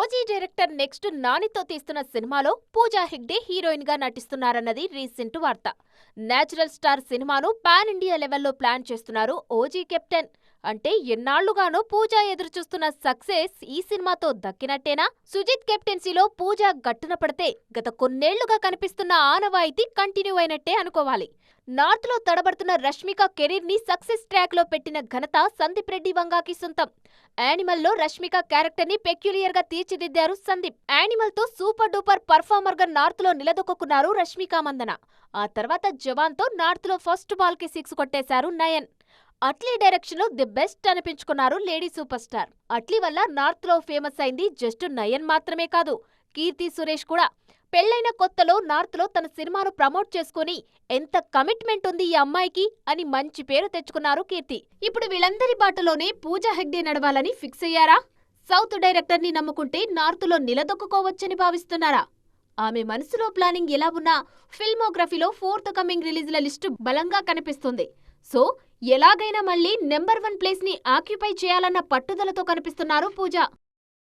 OG director next నానితో తీస్తున్న సినిమాలో Pooja Hegde heroine గా నటిస్తున్నారన్నది రీసెంట్ వార్త. నేచురల్ స్టార్ సినిమాను పాన్ ఇండియా లెవెల్లో ప్లాన్ చేస్తున్నారు ఓజీ కెప్టెన్. అంటే ఎన్నాళ్లుగానో పూజా ఎదురుచూస్తున్న సక్సెస్ ఈ సినిమాతో దక్కినట్టేనా? సుజిత్ కెప్టెన్సీలో పూజా గట్టున పడితే గత కొన్నేళ్లుగా కనిపిస్తున్న ఆనవాయితీ కంటిన్యూ అయినట్టే అనుకోవాలి. నార్త్ లో తడబడుతున్న రష్మిక కెరీర్ ని సక్సెస్ ట్రాక్ లో పెట్టిన ఘనత సందీప్ రెడ్డి వంగాకి సొంతం. యానిమల్ లో రష్మిక క్యారెక్టర్ ని పెక్యులియర్ గా తీర్చిదిద్దారు సందీప్. యానిమల్ తో సూపర్ డూపర్ పర్ఫార్మర్ గా నార్త్ లో నిలదొక్కున్నారు రష్మిక మందన. ఆ తర్వాత జవాన్ తో నార్త్ లో ఫస్ట్ బాల్ కి 6 కొట్టేశారు నయన్. అట్లీ డైరెక్షన్ లో ది బెస్ట్ అనిపించుకున్నారు లేడీ సూపర్ స్టార్. అట్లీ వల్ల నార్త్ లో ఫేమస్ అయింది జస్ట్ నయన్ మాత్రమే కాదు, కీర్తి సురేష్ కూడా. పెళ్లైన కొత్తలో నార్త్ లో తన సినిమాను ప్రమోట్ చేసుకుని ఎంత కమిట్మెంట్ ఉంది ఈ అమ్మాయికి అని మంచి పేరు తెచ్చుకున్నారు కీర్తి. ఇప్పుడు వీళ్ళందరి బాటలోనే పూజా హెగ్డే నడవాలని ఫిక్స్ అయ్యారా? సౌత్ డైరెక్టర్ ని నమ్ముకుంటే నార్త్ లో నిలదొక్కుకోవచ్చని భావిస్తున్నారా? ఆమె మనసులో ప్లానింగ్ ఎలా ఉన్నా ఫిల్మోగ్రఫీలో ఫోర్త్ కమింగ్ రిలీజ్ల లిస్టు బలంగా కనిపిస్తుంది. సో ఎలాగైనా మళ్ళీ నెంబర్ 1 ప్లేస్ ని ఆక్యుపై చేయాలన్న పట్టుదలతో కనిపిస్తున్నారు పూజా.